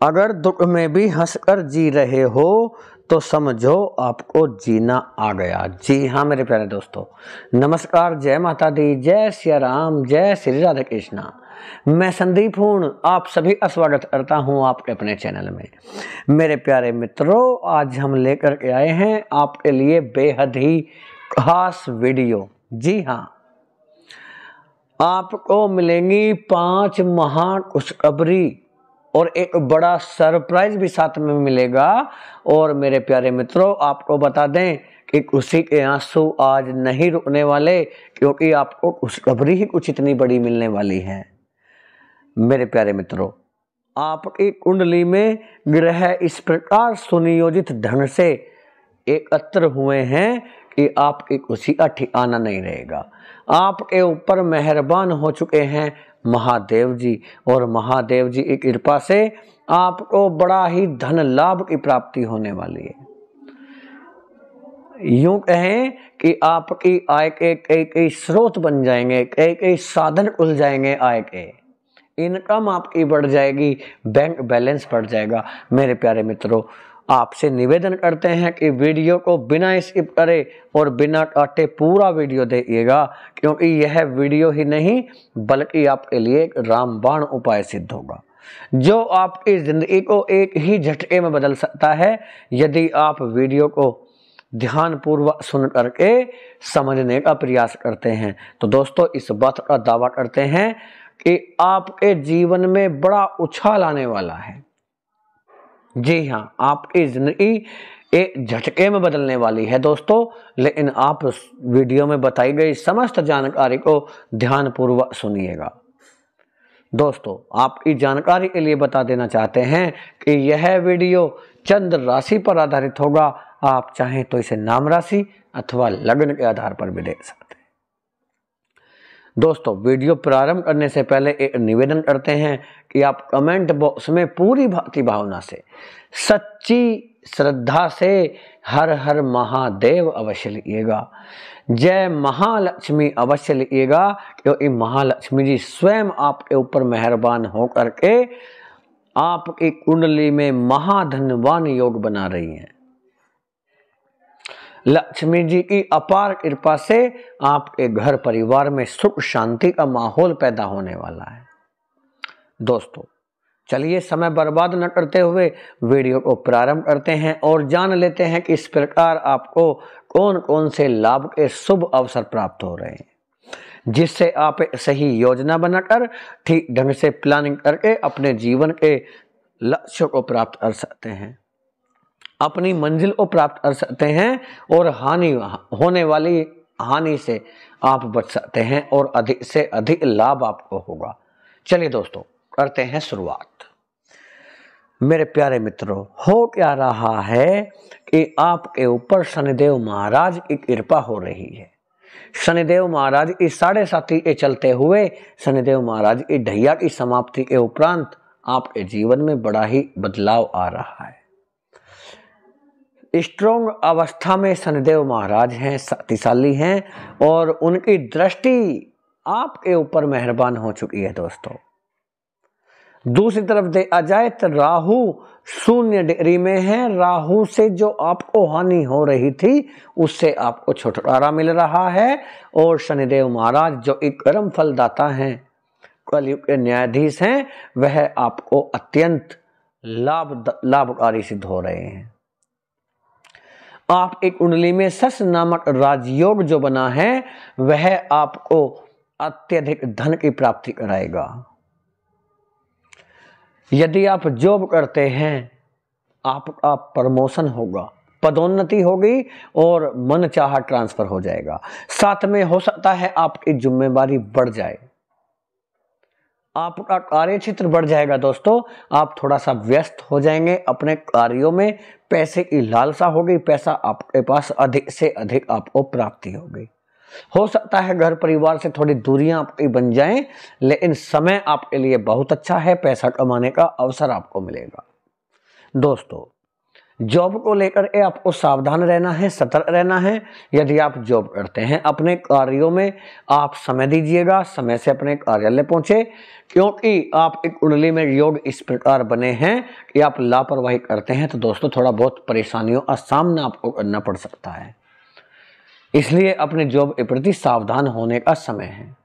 अगर दुख में भी हंसकर जी रहे हो तो समझो आपको जीना आ गया। जी हाँ मेरे प्यारे दोस्तों, नमस्कार, जय माता दी, जय सिया राम, जय श्री राधा कृष्णा। मैं संदीप हूँ, आप सभी का स्वागत करता हूँ आपके अपने चैनल में। मेरे प्यारे मित्रों, आज हम लेकर के आए हैं आपके लिए बेहद ही खास वीडियो। जी हाँ, आपको मिलेंगी 5 महान खुशखबरी और एक बड़ा सरप्राइज भी साथ में मिलेगा। और मेरे प्यारे मित्रों, आपको बता दें कि खुशी के आंसू आज नहीं रुकने वाले, क्योंकि आपको खुशखबरी ही कुछ इतनी बड़ी मिलने वाली है। मेरे प्यारे मित्रों, आपकी कुंडली में ग्रह इस प्रकार सुनियोजित ढंग से एकत्र हुए हैं कि आपकी खुशी का ठिकाना नहीं रहेगा। आपके ऊपर मेहरबान हो चुके हैं महादेव जी, और महादेव जी की कृपा से आपको बड़ा ही धन लाभ की प्राप्ति होने वाली है। यूं कहें कि आपकी आय के कई स्रोत बन जाएंगे, कई साधन खुल जाएंगे आय के। इनकम आपकी बढ़ जाएगी, बैंक बैलेंस बढ़ जाएगा। मेरे प्यारे मित्रों, आपसे निवेदन करते हैं कि वीडियो को बिना स्किप करे और बिना काटे पूरा वीडियो देखिएगा, क्योंकि यह वीडियो ही नहीं बल्कि आपके लिए एक रामबाण उपाय सिद्ध होगा, जो आपकी जिंदगी को एक ही झटके में बदल सकता है, यदि आप वीडियो को ध्यानपूर्वक सुन करके समझने का प्रयास करते हैं। तो दोस्तों, इस बात का दावा करते हैं कि आपके जीवन में बड़ा उछाल आने वाला है। जी हाँ, आपकी जिंदगी एक झटके में बदलने वाली है दोस्तों। लेकिन आप वीडियो में बताई गई समस्त जानकारी को ध्यानपूर्वक सुनिएगा। दोस्तों, आपकी जानकारी के लिए बता देना चाहते हैं कि यह वीडियो चंद्र राशि पर आधारित होगा। आप चाहें तो इसे नाम राशि अथवा लग्न के आधार पर भी देख सकते हैं। दोस्तों, वीडियो प्रारंभ करने से पहले एक निवेदन करते हैं कि आप कमेंट बॉक्स में पूरी भक्ति भावना से, सच्ची श्रद्धा से हर हर महादेव अवश्य लिखिएगा, जय महालक्ष्मी अवश्य लिखिएगा, क्योंकि महालक्ष्मी जी स्वयं आपके ऊपर मेहरबान होकर के आपकी कुंडली में महाधनवान योग बना रही हैं। लक्ष्मी जी की अपार कृपा से आपके घर परिवार में सुख शांति का माहौल पैदा होने वाला है। दोस्तों, चलिए समय बर्बाद न करते हुए वीडियो को प्रारंभ करते हैं और जान लेते हैं कि इस प्रकार आपको कौन कौन से लाभ के शुभ अवसर प्राप्त हो रहे हैं, जिससे आप एक सही योजना बनाकर ठीक ढंग से प्लानिंग करके अपने जीवन के लक्ष्य को प्राप्त कर सकते हैं, अपनी मंजिल को प्राप्त कर सकते हैं और होने वाली हानि से आप बच सकते हैं और अधिक से अधिक लाभ आपको होगा। चलिए दोस्तों, करते हैं शुरुआत। मेरे प्यारे मित्रों, हो क्या रहा है कि आपके ऊपर शनिदेव महाराज की कृपा हो रही है। शनिदेव महाराज की 7.5 के चलते हुए शनिदेव महाराज की ढैया की समाप्ति के उपरांत आपके जीवन में बड़ा ही बदलाव आ रहा है। स्ट्रॉन्ग अवस्था में शनिदेव महाराज हैं, शक्तिशाली हैं, और उनकी दृष्टि आपके ऊपर मेहरबान हो चुकी है दोस्तों। दूसरी तरफ देखा जाए तो राहु 0 डिग्री में है। राहु से जो आपको हानि हो रही थी उससे आपको छुटकारा मिल रहा है, और शनिदेव महाराज जो एक कर्म फलदाता हैं, कलयुग के न्यायाधीश हैं, वह आपको अत्यंत लाभकारी सिद्ध हो रहे हैं। आपकी कुंडली में शश नामक राजयोग जो बना है वह आपको अत्यधिक धन की प्राप्ति कराएगा। यदि आप जॉब करते हैं, आपका प्रमोशन होगा, पदोन्नति होगी और मनचाहा ट्रांसफर हो जाएगा। साथ में हो सकता है आपकी जिम्मेदारी बढ़ जाए, आपका कार्य क्षेत्र बढ़ जाएगा दोस्तों। आप थोड़ा सा व्यस्त हो जाएंगे अपने कार्यों में, पैसे की लालसा होगी, पैसा आपके पास अधिक से अधिक आपको प्राप्ति होगी। हो सकता है घर परिवार से थोड़ी दूरियां आपकी बन जाएं, लेकिन समय आपके लिए बहुत अच्छा है, पैसा कमाने का अवसर आपको मिलेगा। दोस्तों, जॉब को लेकर के आपको सावधान रहना है, सतर्क रहना है। यदि आप जॉब करते हैं, अपने कार्यों में आप समय दीजिएगा, समय से अपने कार्यालय पहुंचे, क्योंकि आप एक कुंडली में योग इस प्रकार बने हैं कि आप लापरवाही करते हैं तो दोस्तों थोड़ा बहुत परेशानियों का सामना आपको करना पड़ सकता है। इसलिए अपने जॉब के प्रति सावधान होने का समय है।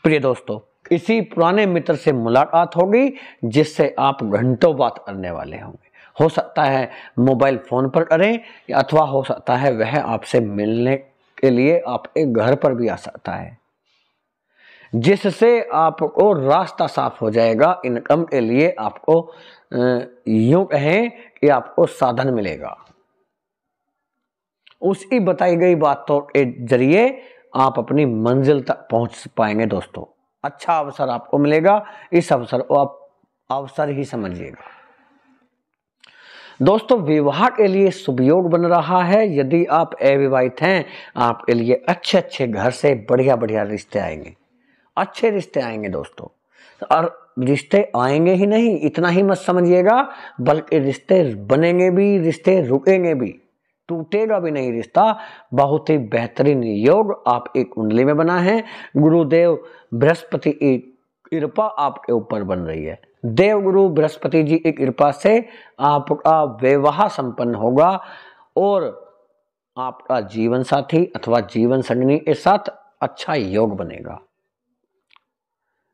प्रिय दोस्तों, किसी पुराने मित्र से मुलाकात होगी जिससे आप घंटों बात करने वाले होंगे। हो सकता है मोबाइल फोन पर करें, अथवा हो सकता है वह आपसे मिलने के लिए आपके घर पर भी आ सकता है, जिससे आपको रास्ता साफ हो जाएगा। इनकम के लिए आपको यूं कहें कि आपको साधन मिलेगा। उसकी बताई गई बातों के जरिए आप अपनी मंजिल तक पहुंच पाएंगे। दोस्तों, अच्छा अवसर आपको मिलेगा, इस अवसर को आप अवसर ही समझिएगा। दोस्तों, विवाह के लिए शुभ योग बन रहा है। यदि आप अविवाहित हैं, आपके लिए अच्छे अच्छे घर से बढ़िया बढ़िया रिश्ते आएंगे, अच्छे रिश्ते आएंगे दोस्तों। और रिश्ते आएंगे ही नहीं, इतना ही मत समझिएगा, बल्कि रिश्ते बनेंगे भी, रिश्ते रुकेंगे भी, टूटेगा भी नहीं रिश्ता। बहुत ही बेहतरीन योग आपकी कुंडली में बना है। गुरुदेव बृहस्पति की कृपा आपके ऊपर बन रही है। देव गुरु बृहस्पति जी की कृपा से आपका विवाह संपन्न होगा और आपका जीवन साथी अथवा जीवन संगिनी के साथ अच्छा योग बनेगा।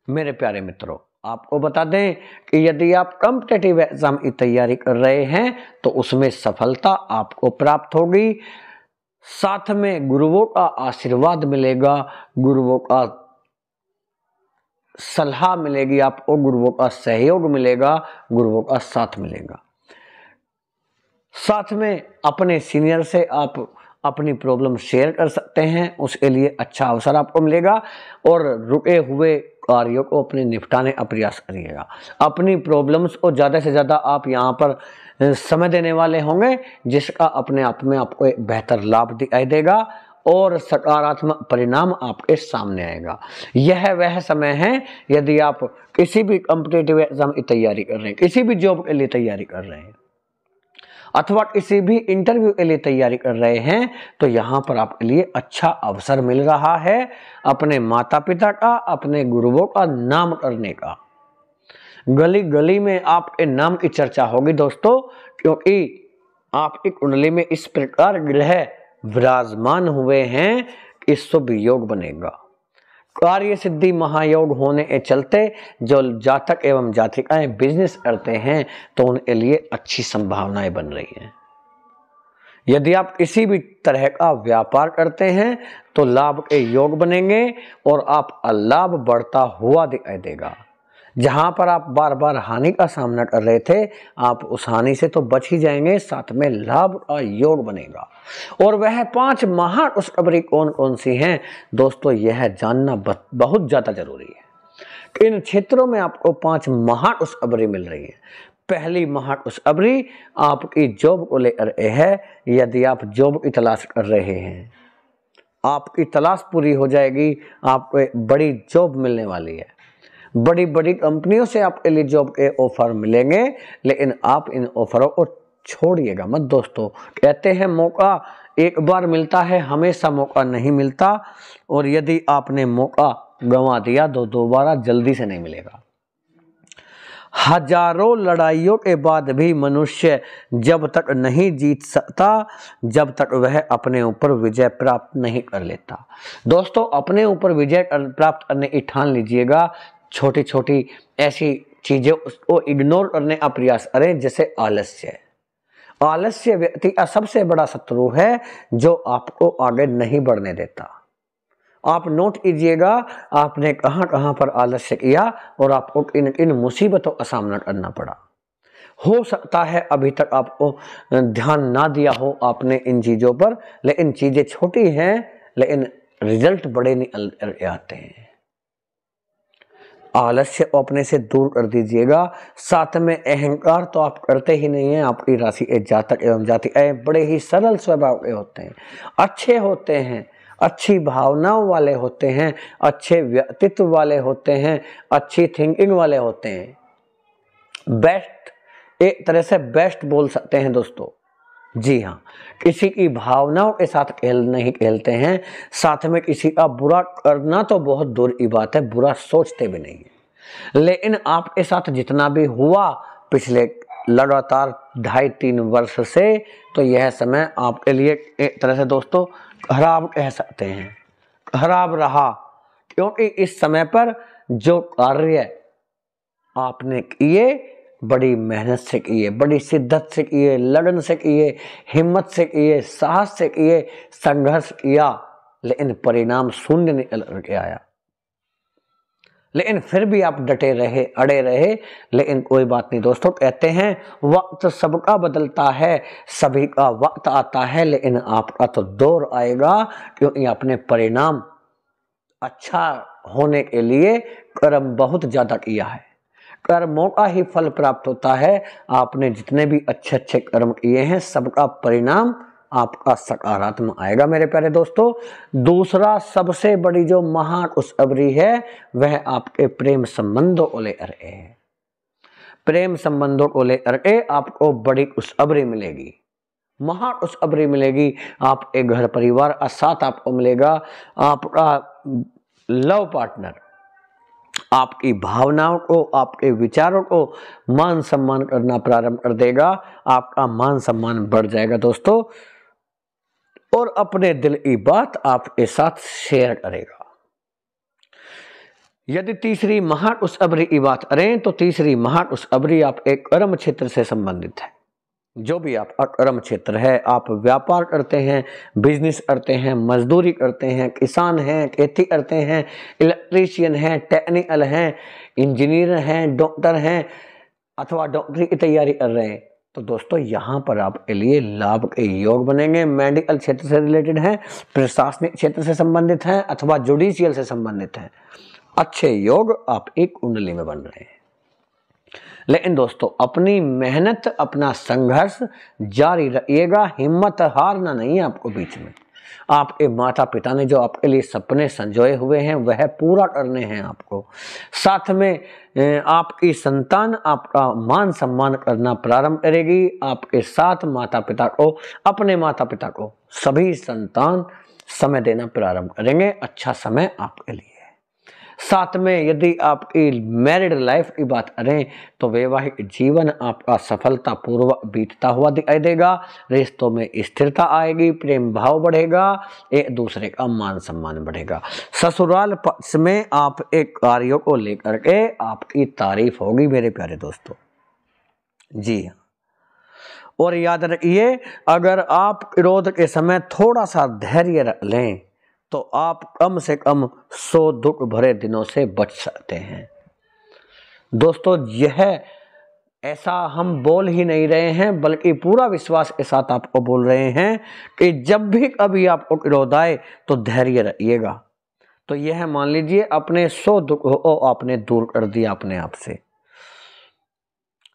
मेरे प्यारे मित्रों, आपको बता दें कि यदि आप कॉम्पिटिटिव एग्जाम की तैयारी कर रहे हैं तो उसमें सफलता आपको प्राप्त होगी। साथ में गुरुओं का आशीर्वाद मिलेगा, गुरुओं का सलाह मिलेगी आपको, गुरुओं का सहयोग मिलेगा, गुरुओं का साथ मिलेगा। साथ में अपने सीनियर से आप अपनी प्रॉब्लम शेयर कर सकते हैं, उसके लिए अच्छा अवसर आपको मिलेगा। और रुके हुए कार्यों को अपने निपटाने का प्रयास करिएगा। अपनी प्रॉब्लम्स को ज़्यादा से ज़्यादा आप यहाँ पर समय देने वाले होंगे, जिसका अपने आप में आपको एक बेहतर लाभ दिखाई देगा और सकारात्मक परिणाम आपके सामने आएगा। यह वह समय है, यदि आप किसी भी कॉम्पिटिटिव एग्जाम की तैयारी कर रहे हैं, किसी भी जॉब के लिए तैयारी कर रहे हैं, अथवा किसी भी इंटरव्यू के लिए तैयारी कर रहे हैं, तो यहाँ पर आपके लिए अच्छा अवसर मिल रहा है अपने माता पिता का, अपने गुरुओं का नाम करने का। गली गली में आपके नाम की चर्चा होगी दोस्तों, क्योंकि आपकी कुंडली में इस प्रकार ग्रह विराजमान हुए हैं कि शुभ योग बनेगा। कार्य सिद्धि महायोग होने के चलते जो जातक एवं जातिकाएं बिजनेस करते हैं तो उनके लिए अच्छी संभावनाएं बन रही हैं। यदि आप किसी भी तरह का व्यापार करते हैं तो लाभ के योग बनेंगे और आप लाभ बढ़ता हुआ दिखाई देगा। जहां पर आप बार बार हानि का सामना कर रहे थे, आप उस हानि से तो बच ही जाएंगे, साथ में लाभ का योग बनेगा। और वह 5 महाखुशखबरी कौन कौन सी हैं दोस्तों, यह जानना बहुत ज्यादा जरूरी है। इन क्षेत्रों में आपको 5 महाखुशखबरी मिल रही है। पहली महाखुशखबरी आपकी जॉब को लेकर है। यदि आप जॉब की तलाश कर रहे हैं, आपकी तलाश पूरी हो जाएगी, आपको एक बड़ी जॉब मिलने वाली है। बड़ी बड़ी कंपनियों से आपके लिए जॉब के ऑफर मिलेंगे, लेकिन आप इन ऑफरों को छोड़िएगा मत दोस्तों। कहते हैं मौका एक बार मिलता है, हमेशा मौका नहीं मिलता, और यदि आपने मौका गंवा दिया तो दोबारा जल्दी से नहीं मिलेगा। हजारों लड़ाइयों के बाद भी मनुष्य जब तक नहीं जीत सकता, जब तक वह अपने ऊपर विजय प्राप्त नहीं कर लेता। दोस्तों, अपने ऊपर विजय प्राप्त करने की ठान लीजिएगा। छोटी छोटी ऐसी चीजें उसको इग्नोर करने का प्रयास करें, जैसे आलस्य। आलस्य व्यक्ति का सबसे बड़ा शत्रु है, जो आपको आगे नहीं बढ़ने देता। आप नोट कीजिएगा, आपने कहां कहां पर आलस्य किया और आपको इन मुसीबतों का सामना करना पड़ा। हो सकता है अभी तक आपको ध्यान ना दिया हो आपने इन चीजों पर, लेकिन चीजें छोटी हैं, लेकिन रिजल्ट बड़े निकल आते हैं। आलस्य को अपने से दूर कर दीजिएगा। साथ में अहंकार तो आप करते ही नहीं हैं। आपकी राशि के जातक एवं जातिकाएं बड़े ही सरल स्वभाव के होते हैं, अच्छे होते हैं, अच्छी भावनाओं वाले होते हैं, अच्छे व्यक्तित्व वाले होते हैं, अच्छी थिंकिंग वाले होते हैं। बेस्ट एक तरह से बेस्ट बोल सकते हैं दोस्तों। जी हाँ, किसी की भावनाओं के साथ खेल नहीं खेलते हैं, साथ में किसी का बुरा करना तो बहुत दूर की बात है, बुरा सोचते भी नहीं है। लेकिन आपके साथ जितना भी हुआ पिछले लगातार 2.5-3 वर्ष से, तो यह समय आपके लिए एक तरह से दोस्तों खराब कह सकते हैं, खराब रहा। क्योंकि इस समय पर जो कार्य आपने किए बड़ी मेहनत से किए, बड़ी शिद्दत से किए, लगन से किए, हिम्मत से किए, साहस से किए, संघर्ष किया, लेकिन परिणाम शून्य निकल के आया। लेकिन फिर भी आप डटे रहे, अड़े रहे। लेकिन कोई बात नहीं दोस्तों, कहते हैं वक्त सबका बदलता है, सभी का वक्त आता है, लेकिन आपका तो दौर आएगा, क्योंकि आपने परिणाम अच्छा होने के लिए कर्म बहुत ज्यादा किया है। कर्मों का ही फल प्राप्त होता है। आपने जितने भी अच्छे अच्छे कर्म किए हैं, सबका परिणाम आपका सकारात्मक आएगा मेरे प्यारे दोस्तों। दूसरा सबसे बड़ी जो महाखुशखबरी है, वह आपके प्रेम संबंधों को लेकर है। प्रेम संबंधों को लेकर के आपको बड़ी खुशखबरी मिलेगी, महाखुशखबरी मिलेगी। आपके घर परिवार का साथ आपको मिलेगा। आपका लव पार्टनर आपकी भावनाओं को, आपके विचारों को मान सम्मान करना प्रारंभ कर देगा। आपका मान सम्मान बढ़ जाएगा दोस्तों, और अपने दिल की बात आपके साथ शेयर करेगा। यदि तीसरी महाखुशखबरी की बात करें, तो तीसरी महाखुशखबरी आपके कर्म क्षेत्र से संबंधित है। जो भी आपका कर्म क्षेत्र है, आप व्यापार करते हैं, बिजनेस करते हैं, मजदूरी करते हैं, किसान हैं, खेती करते हैं, इलेक्ट्रीशियन हैं, टेक्निकल हैं, इंजीनियर हैं, डॉक्टर हैं, अथवा डॉक्टरी की तैयारी कर रहे हैं, तो दोस्तों यहाँ पर आपके लिए लाभ के योग बनेंगे। मेडिकल क्षेत्र से रिलेटेड हैं, प्रशासनिक क्षेत्र से संबंधित हैं, अथवा जुडिशियल से संबंधित हैं, अच्छे योग आपकी कुंडली में बन रहे हैं। लेकिन दोस्तों अपनी मेहनत, अपना संघर्ष जारी रखिएगा, हिम्मत हारना नहीं है आपको बीच में। आपके माता पिता ने जो आपके लिए सपने संजोए हुए हैं, वह पूरा करने हैं आपको। साथ में आपकी संतान आपका मान सम्मान करना प्रारंभ करेगी। आपके साथ माता पिता को, अपने माता पिता को सभी संतान समय देना प्रारंभ करेंगे। अच्छा समय आपके लिए। साथ में यदि आपकी मैरिड लाइफ की बात करें, तो वैवाहिक जीवन आपका सफलता पूर्वक बीतता हुआ दिखाई देगा। रिश्तों में स्थिरता आएगी, प्रेम भाव बढ़ेगा, एक दूसरे का मान सम्मान बढ़ेगा। ससुराल पक्ष में आप एक कार्यों को लेकर के आपकी तारीफ होगी मेरे प्यारे दोस्तों। जी हाँ, और याद रखिए, अगर आप विरोध के समय थोड़ा सा धैर्य रख लें, तो आप कम से कम 100 दुख भरे दिनों से बच सकते हैं दोस्तों। यह ऐसा हम बोल ही नहीं रहे हैं, बल्कि पूरा विश्वास के साथ आपको बोल रहे हैं कि जब भी कभी आपको विरोध आए तो धैर्य रखिएगा। तो यह मान लीजिए अपने 100 दुख को आपने दूर कर दिया अपने आप से।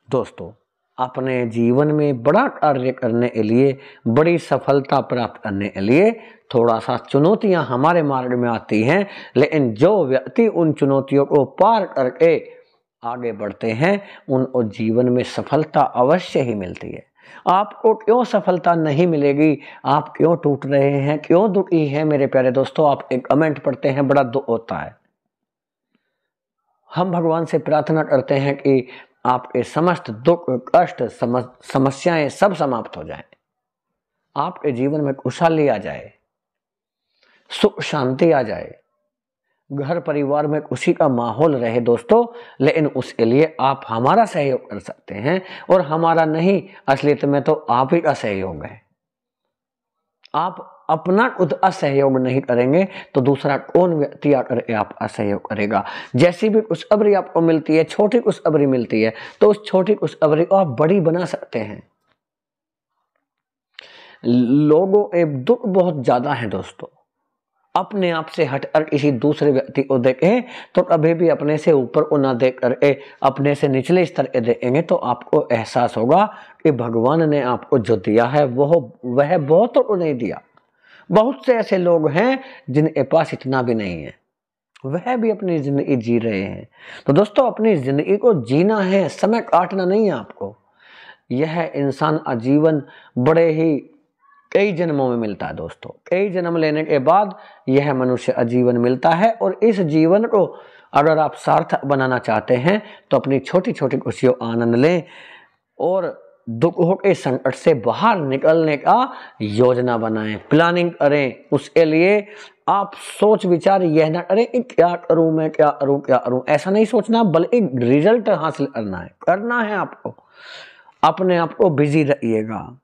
दोस्तों अपने जीवन में बड़ा कार्य करने के लिए, बड़ी सफलता प्राप्त करने के लिए थोड़ा सा चुनौतियां हमारे मार्ग में आती हैं, लेकिन जो व्यक्ति उन चुनौतियों को पार करके आगे बढ़ते हैं, उनको जीवन में सफलता अवश्य ही मिलती है। आपको क्यों सफलता नहीं मिलेगी? आप क्यों टूट रहे हैं, क्यों दुखी हैं मेरे प्यारे दोस्तों? आप एक कमेंट पढ़ते हैं, बड़ा दुख होता है। हम भगवान से प्रार्थना करते हैं कि आपके समस्त दुख, कष्ट, समस्याएं सब समाप्त हो जाएं, आपके जीवन में खुशहाली आ जाए, सुख शांति आ जाए, घर परिवार में खुशी का माहौल रहे दोस्तों। लेकिन उसके लिए आप हमारा सहयोग कर सकते हैं, और हमारा नहीं, असलियत में तो आप ही का सहयोग है। आप अपना खुद असहयोग नहीं करेंगे तो दूसरा कौन व्यक्ति आकर आपका सहयोग करेगा? जैसी भी खुशखबरी आपको मिलती है, छोटी खुशखबरी मिलती है, तो उस छोटी खुशखबरी को आप बड़ी बना सकते हैं। लोगों के दुख बहुत ज्यादा है दोस्तों। अपने आप से हटकर किसी दूसरे व्यक्ति को देखें तो कभी भी अपने से ऊपर को ना देख करके अपने से निचले स्तर के देखेंगे, तो आपको एहसास होगा कि भगवान ने आपको जो दिया है वह बहुतों को नहीं दिया। बहुत से ऐसे लोग हैं जिनके पास इतना भी नहीं है, वह भी अपनी जिंदगी जी रहे हैं। तो दोस्तों अपनी जिंदगी को जीना है, समय काटना नहीं है आपको। यह इंसान आजीवन बड़े ही कई जन्मों में मिलता है दोस्तों। कई जन्म लेने के बाद यह मनुष्य आजीवन मिलता है, और इस जीवन को अगर आप सार्थक बनाना चाहते हैं तो अपनी छोटी छोटी खुशियों आनंद लें और दुखों के संकट से बाहर निकलने का योजना बनाएं, प्लानिंग करें। उसके लिए आप सोच विचार यह ना करें कि क्या करूं मैं, क्या करूं क्या करूं, ऐसा नहीं सोचना, बल्कि रिजल्ट हासिल करना है आपको। अपने आप को बिजी रहिएगा।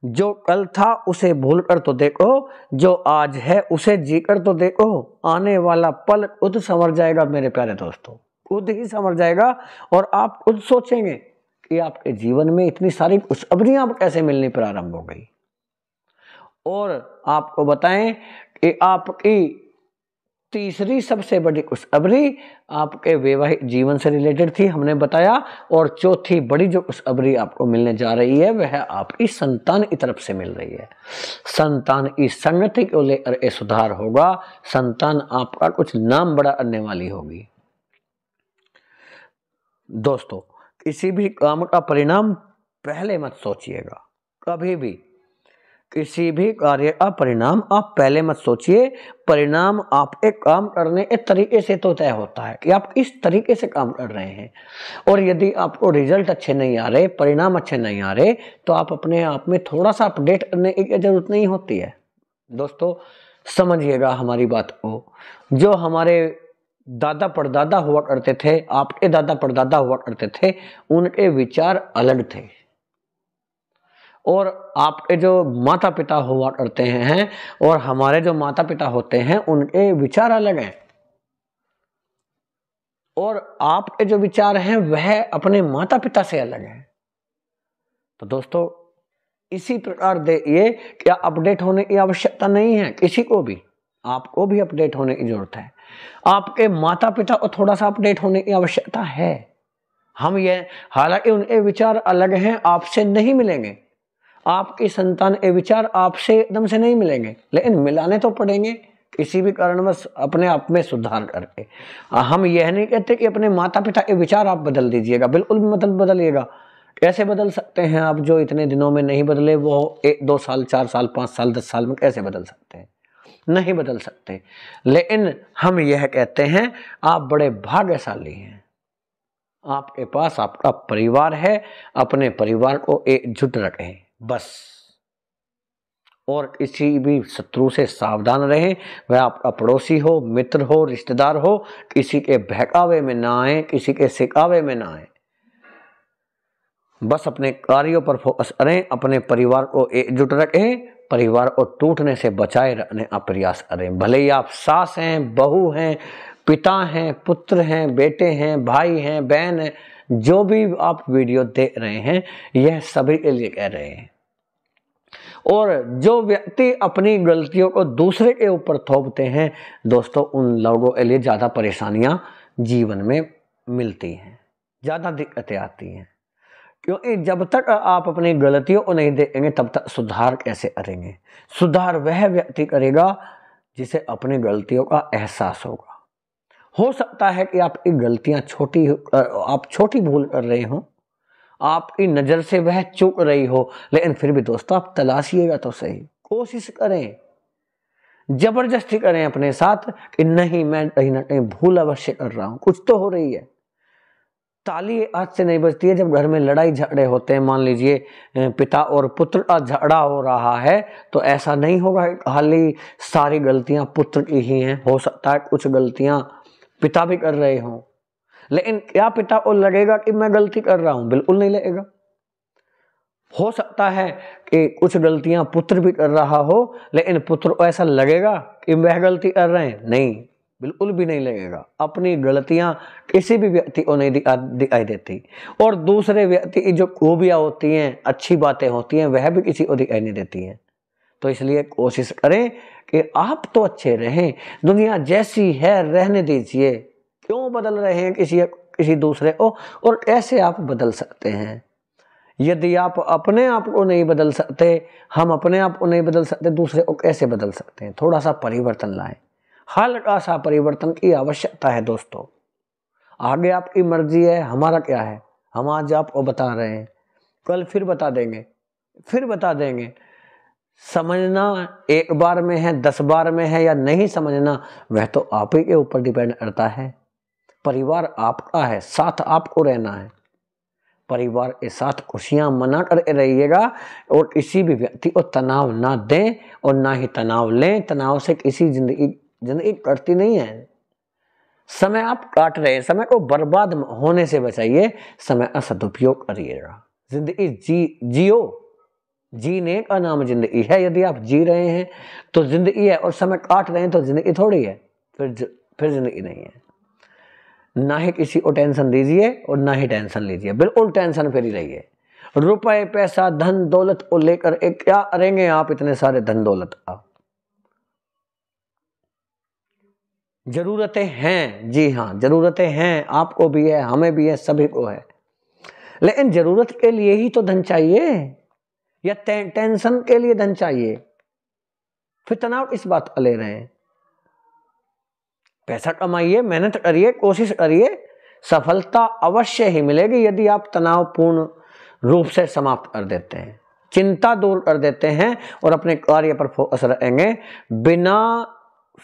जो कल था उसे भूल कर तो देखो, जो आज है उसे जी कर तो देखो। आने वाला पल खुद संवर जाएगा मेरे प्यारे दोस्तों, खुद ही संवर जाएगा, और आप खुद सोचेंगे कि आपके जीवन में इतनी सारी खुशखबरियां कैसे मिलनी प्रारंभ हो गई। और आपको बताएं कि आपकी तीसरी सबसे बड़ी खुशखबरी आपके वैवाहिक जीवन से रिलेटेड थी, हमने बताया। और चौथी बड़ी जो खुशखबरी आपको मिलने जा रही है वह आपकी संतान की तरफ से मिल रही है। संतान की संगति को लेकर सुधार होगा। संतान आपका कुछ नाम बड़ा करने वाली होगी। दोस्तों, किसी भी काम का परिणाम पहले मत सोचिएगा, कभी भी किसी भी कार्य का परिणाम आप पहले मत सोचिए। परिणाम आपके काम करने के तरीके से तो तय होता है कि आप किस तरीके से काम कर रहे हैं। और यदि आपको रिजल्ट अच्छे नहीं आ रहे, परिणाम अच्छे नहीं आ रहे, तो आप अपने आप में थोड़ा सा अपडेट करने की जरूरत नहीं होती है। दोस्तों समझिएगा हमारी बात को। जो हमारे दादा परदादा हुआ करते थे, आपके दादा परदादा हुआ करते थे, उनके विचार अलग थे, और आपके जो माता पिता हुआ करते हैं और हमारे जो माता पिता होते हैं उनके विचार अलग हैं। और आपके जो विचार हैं वह अपने माता पिता से अलग हैं। तो दोस्तों इसी प्रकार देखिए, क्या अपडेट होने की आवश्यकता नहीं है किसी को भी, आपको भी अपडेट होने की जरूरत है। आपके माता पिता को थोड़ा सा अपडेट होने की आवश्यकता है। हम ये, हालांकि उनके विचार अलग हैं, आपसे नहीं मिलेंगे, आपकी संतान के विचार आपसे एकदम से नहीं मिलेंगे, लेकिन मिलाने तो पड़ेंगे किसी भी कारणवश अपने आप में सुधार करके। हम यह नहीं कहते कि अपने माता पिता के विचार आप बदल दीजिएगा, बिल्कुल भी मतलब बदलिएगा। कैसे बदल सकते हैं आप? जो इतने दिनों में नहीं बदले वो 1 2 साल 4 साल 5 साल 10 साल में कैसे बदल सकते हैं? नहीं बदल सकते। लेकिन हम यह कहते हैं आप बड़े भाग्यशाली हैं, आपके पास आपका परिवार है। अपने परिवार को एकजुट रखें बस, और किसी भी शत्रु से सावधान रहें। वह आपका पड़ोसी हो, मित्र हो, रिश्तेदार हो, किसी के बहकावे में ना आए, किसी के सिकावे में ना आए। बस अपने कार्यों पर फोकस करें, अपने परिवार को एकजुट रखें, परिवार को टूटने से बचाए रखने का प्रयास करें। भले ही आप सास हैं, बहू हैं, पिता हैं, पुत्र हैं, बेटे हैं, भाई हैं, बहन हैं, जो भी आप वीडियो देख रहे हैं यह सभी के लिए कह रहे हैं। और जो व्यक्ति अपनी गलतियों को दूसरे के ऊपर थोपते हैं दोस्तों, उन लोगों के लिए ज़्यादा परेशानियां जीवन में मिलती हैं, ज़्यादा दिक्कतें आती हैं। क्योंकि जब तक आप अपनी गलतियों को नहीं देखेंगे तब तक सुधार कैसे करेंगे? सुधार वह व्यक्ति करेगा जिसे अपनी गलतियों का एहसास होगा। हो सकता है कि आपकी गलतियां आप छोटी भूल कर रहे हो, आपकी नज़र से वह चूक रही हो, लेकिन फिर भी दोस्तों आप तलाशिएगा तो सही, कोशिश करें, जबरदस्ती करें अपने साथ कि नहीं मैं कहीं ना कहीं भूल अवश्य कर रहा हूं, कुछ तो हो रही है। ताली आज से नहीं बजती है जब घर में लड़ाई झगड़े होते हैं। मान लीजिए पिता और पुत्र का झगड़ा हो रहा है, तो ऐसा नहीं होगा खाली सारी गलतियां पुत्र की ही हैं। हो सकता है कुछ गलतियां पिता भी कर रहे हों, लेकिन क्या पिता को लगेगा कि मैं गलती कर रहा हूं? बिल्कुल नहीं लगेगा। हो सकता है कि कुछ गलतियां पुत्र भी कर रहा हो, लेकिन पुत्र को ऐसा लगेगा कि वह गलती कर रहे हैं? नहीं, बिल्कुल भी नहीं लगेगा। अपनी गलतियां किसी भी व्यक्ति को नहीं दिखाई देती, और दूसरे व्यक्ति की जो खूबियां होती हैं, अच्छी बातें होती हैं, वह भी किसी को दिखाई नहीं देती हैं। तो इसलिए कोशिश करें कि आप तो अच्छे रहें, दुनिया जैसी है रहने दीजिए। क्यों बदल रहे हैं किसी दूसरे को? और कैसे आप बदल सकते हैं? यदि आप अपने आप को नहीं बदल सकते, हम अपने आप को नहीं बदल सकते, दूसरे को कैसे बदल सकते हैं? थोड़ा सा परिवर्तन लाएं, हल्का सा परिवर्तन की आवश्यकता है दोस्तों। आगे आपकी मर्जी है, हमारा क्या है, हम आज आपको बता रहे हैं। कल फिर बता देंगे, फिर बता देंगे। समझना एक बार में है, 10 बार में है या नहीं समझना, वह तो आप ही के ऊपर डिपेंड करता है। परिवार आपका है, साथ आपको रहना है। परिवार के साथ खुशियां मना कर रहिएगा और किसी भी व्यक्ति को तनाव ना दें और ना ही तनाव लें। तनाव से किसी जिंदगी कटती नहीं है। समय आप काट रहे हैं, समय को बर्बाद होने से बचाइए, समय का सदुपयोग करिएगा। जिंदगी जियो, जीने का नाम जिंदगी है। यदि आप जी रहे हैं तो जिंदगी है, और समय काट रहे हैं तो जिंदगी थोड़ी है, फिर जिंदगी नहीं है। ना ही किसी को टेंशन दीजिए और ना ही टेंशन लीजिए, बिल्कुल टेंशन फ्री रहिए। रुपए पैसा धन दौलत को लेकर क्या करेंगे आप? इतने सारे धन दौलत का जरूरतें हैं, जी हाँ जरूरतें हैं, आपको भी है, हमें भी है, सभी को है। लेकिन जरूरत के लिए ही तो धन चाहिए या टेंशन के लिए धन चाहिए? फिर तनाव इस बात का ले रहे हैं। पैसा कमाइए, मेहनत करिए, कोशिश करिए, सफलता अवश्य ही मिलेगी यदि आप तनावपूर्ण रूप से समाप्त कर देते हैं, चिंता दूर कर देते हैं और अपने कार्य पर फोकस रहेंगे। बिना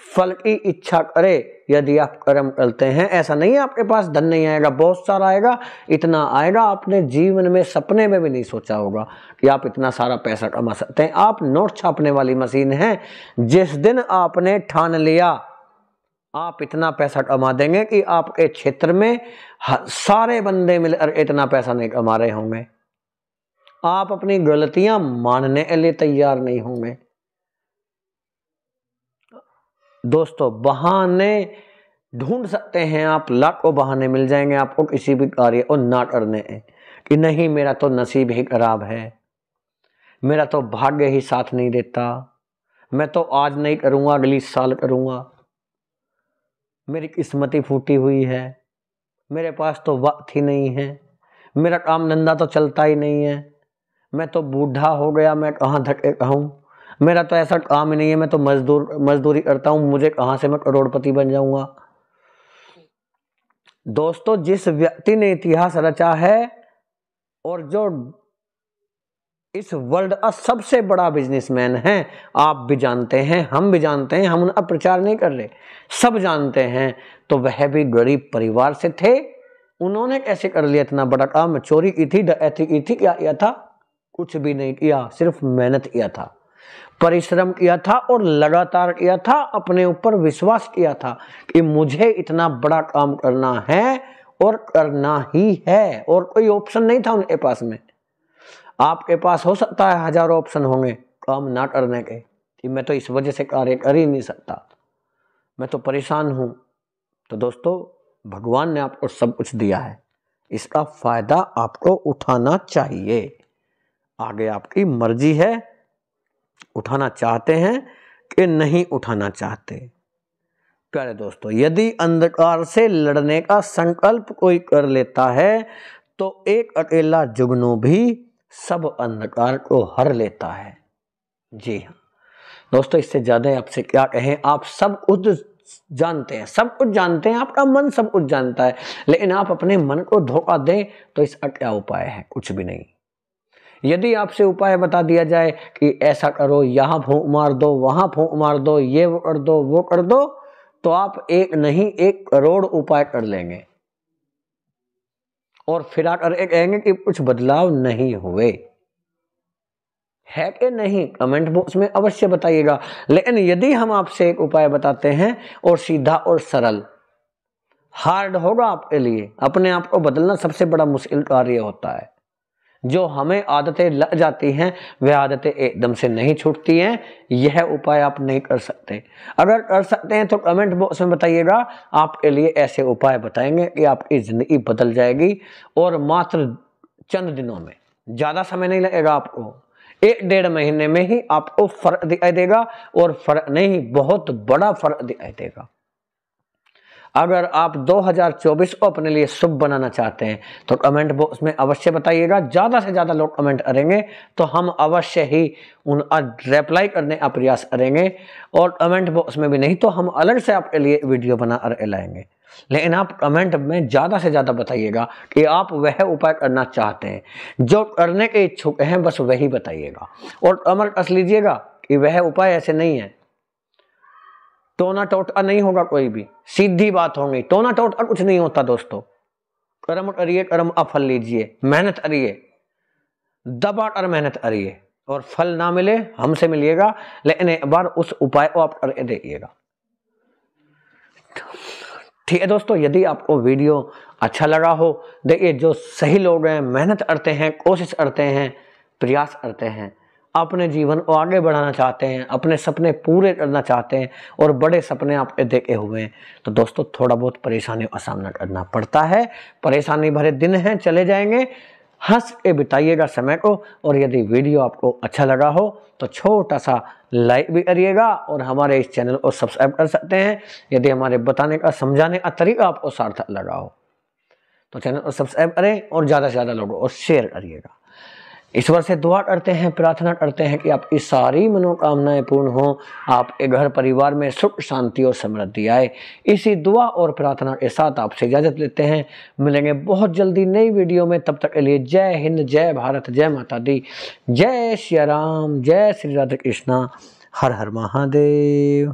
फल की इच्छा करे यदि आप कर्म करते हैं, ऐसा नहीं है आपके पास धन नहीं आएगा, बहुत सारा आएगा। इतना आएगा आपने जीवन में सपने में भी नहीं सोचा होगा कि आप इतना सारा पैसा कमा सकते हैं। आप नोट छापने वाली मशीन हैं। जिस दिन आपने ठान लिया आप इतना पैसा कमा देंगे कि आपके क्षेत्र में सारे बंदे मिलकर इतना पैसा नहीं कमा रहे होंगे, आप अपनी गलतियां मानने के लिए तैयार नहीं होंगे। दोस्तों, बहाने ढूंढ सकते हैं आप, लाखों बहाने मिल जाएंगे आपको किसी भी कार्य को ना करने कि नहीं मेरा तो नसीब ही खराब है, मेरा तो भाग्य ही साथ नहीं देता, मैं तो आज नहीं करूंगा अगली साल करूंगा, मेरी किस्मत ही फूटी हुई है, मेरे पास तो वक्त ही नहीं है, मेरा काम धंधा तो चलता ही नहीं है, मैं तो बूढ़ा हो गया, मैं कहाँ धके कहूँ, मेरा तो ऐसा काम ही नहीं है, मैं तो मजदूरी करता हूँ, मुझे कहाँ से मैं करोड़पति बन जाऊंगा। दोस्तों, जिस व्यक्ति ने इतिहास रचा है और जो इस वर्ल्ड का सबसे बड़ा बिजनेसमैन है, आप भी जानते हैं, हम भी जानते हैं, हम उनका प्रचार नहीं कर रहे, सब जानते हैं, तो वह भी गरीब परिवार से थे। उन्होंने कैसे कर लिया इतना बड़ा काम? चोरी की थी, डकैती की थी, क्या किया था? कुछ भी नहीं किया, सिर्फ मेहनत किया था, परिश्रम किया था और लगातार किया था, अपने ऊपर विश्वास किया था कि मुझे इतना बड़ा काम करना है और करना ही है, और कोई ऑप्शन नहीं था उनके पास में। आपके पास हो सकता है हजारों ऑप्शन होंगे काम ना करने के कि मैं तो इस वजह से कार्य कर ही नहीं सकता, मैं तो परेशान हूं। तो दोस्तों, भगवान ने आपको सब कुछ दिया है, इसका फायदा आपको उठाना चाहिए। आगे आपकी मर्जी है, उठाना चाहते हैं कि नहीं उठाना चाहते। प्यारे दोस्तों, यदि अंधकार से लड़ने का संकल्प कोई कर लेता है तो एक अकेला जुगनू भी सब अंधकार को हर लेता है। जी हाँ दोस्तों, इससे ज्यादा आपसे क्या कहें, आप सब कुछ जानते हैं, सब कुछ जानते हैं, आपका मन सब कुछ जानता है, लेकिन आप अपने मन को धोखा दें तो इसका क्या उपाय है? कुछ भी नहीं। यदि आपसे उपाय बता दिया जाए कि ऐसा करो, यहां फूंक मार दो, वहां फूंक मार दो, ये वो कर दो, वो कर दो, तो आप एक नहीं 1 करोड़ उपाय कर लेंगे और फिर आकर कहेंगे कि कुछ बदलाव नहीं हुए। है कि नहीं? कमेंट बॉक्स में अवश्य बताइएगा। लेकिन यदि हम आपसे एक उपाय बताते हैं और सीधा और सरल, हार्ड होगा आपके लिए, अपने आप को बदलना सबसे बड़ा मुश्किल कार्य होता है। जो हमें आदतें लग जाती हैं वह आदतें एकदम से नहीं छूटती हैं। यह उपाय आप नहीं कर सकते। अगर कर सकते हैं तो कमेंट बॉक्स में बताइएगा, आपके लिए ऐसे उपाय बताएंगे कि आपकी जिंदगी बदल जाएगी और मात्र चंद दिनों में, ज्यादा समय नहीं लगेगा आपको, 1-1.5 महीने में ही आपको फर्क दिखाई देगा, और फर्क नहीं बहुत बड़ा फर्क दिखाई देगा। अगर आप 2024 को अपने लिए शुभ बनाना चाहते हैं तो कमेंट बॉक्स में अवश्य बताइएगा। ज़्यादा से ज़्यादा लोग कमेंट करेंगे तो हम अवश्य ही उन रिप्लाई करने का प्रयास करेंगे, और कमेंट बॉक्स में भी नहीं तो हम अलग से आपके लिए वीडियो बना कर लाएंगे। लेकिन आप कमेंट में ज़्यादा से ज़्यादा बताइएगा कि आप वह उपाय करना चाहते हैं, जो करने के इच्छुक हैं बस वही बताइएगा। और कमेंट कस लीजिएगा कि वह उपाय ऐसे नहीं है, टोना टोटका नहीं होगा, कोई भी सीधी बात होगी। टोना टोटका कुछ नहीं होता दोस्तों। कर्म करिए, कर्म अफल लीजिए, मेहनत करिए, दबा कर मेहनत करिए, और फल ना मिले हमसे मिलिएगा, लेकिन एक बार उस उपाय को आप करके देखिएगा। ठीक है दोस्तों, यदि आपको वीडियो अच्छा लगा हो, देखिए जो सही लोग हैं, मेहनत करते हैं, कोशिश करते हैं, प्रयास करते हैं, अपने जीवन को आगे बढ़ाना चाहते हैं, अपने सपने पूरे करना चाहते हैं और बड़े सपने आपके देखे हुए हैं, तो दोस्तों थोड़ा बहुत परेशानियों का सामना करना पड़ता है। परेशानी भरे दिन हैं, चले जाएंगे, हंस के बिताइएगा समय को। और यदि वीडियो आपको अच्छा लगा हो तो छोटा सा लाइक भी करिएगा, और हमारे इस चैनल को सब्सक्राइब कर सकते हैं। यदि हमारे बताने का, समझाने का तरीका आपको सार्थक लगा हो तो चैनल को सब्सक्राइब करें और ज़्यादा से ज़्यादा लोगों को शेयर करिएगा। ईश्वर से दुआ करते हैं, प्रार्थना करते हैं कि आपकी सारी मनोकामनाएं पूर्ण हो, आपके घर परिवार में सुख शांति और समृद्धि आए। इसी दुआ और प्रार्थना के साथ आपसे इजाज़त लेते हैं। मिलेंगे बहुत जल्दी नई वीडियो में, तब तक के लिए जय हिंद, जय भारत, जय माता दी, जय श्री राम, जय श्री राधे कृष्णा, हर हर महादेव।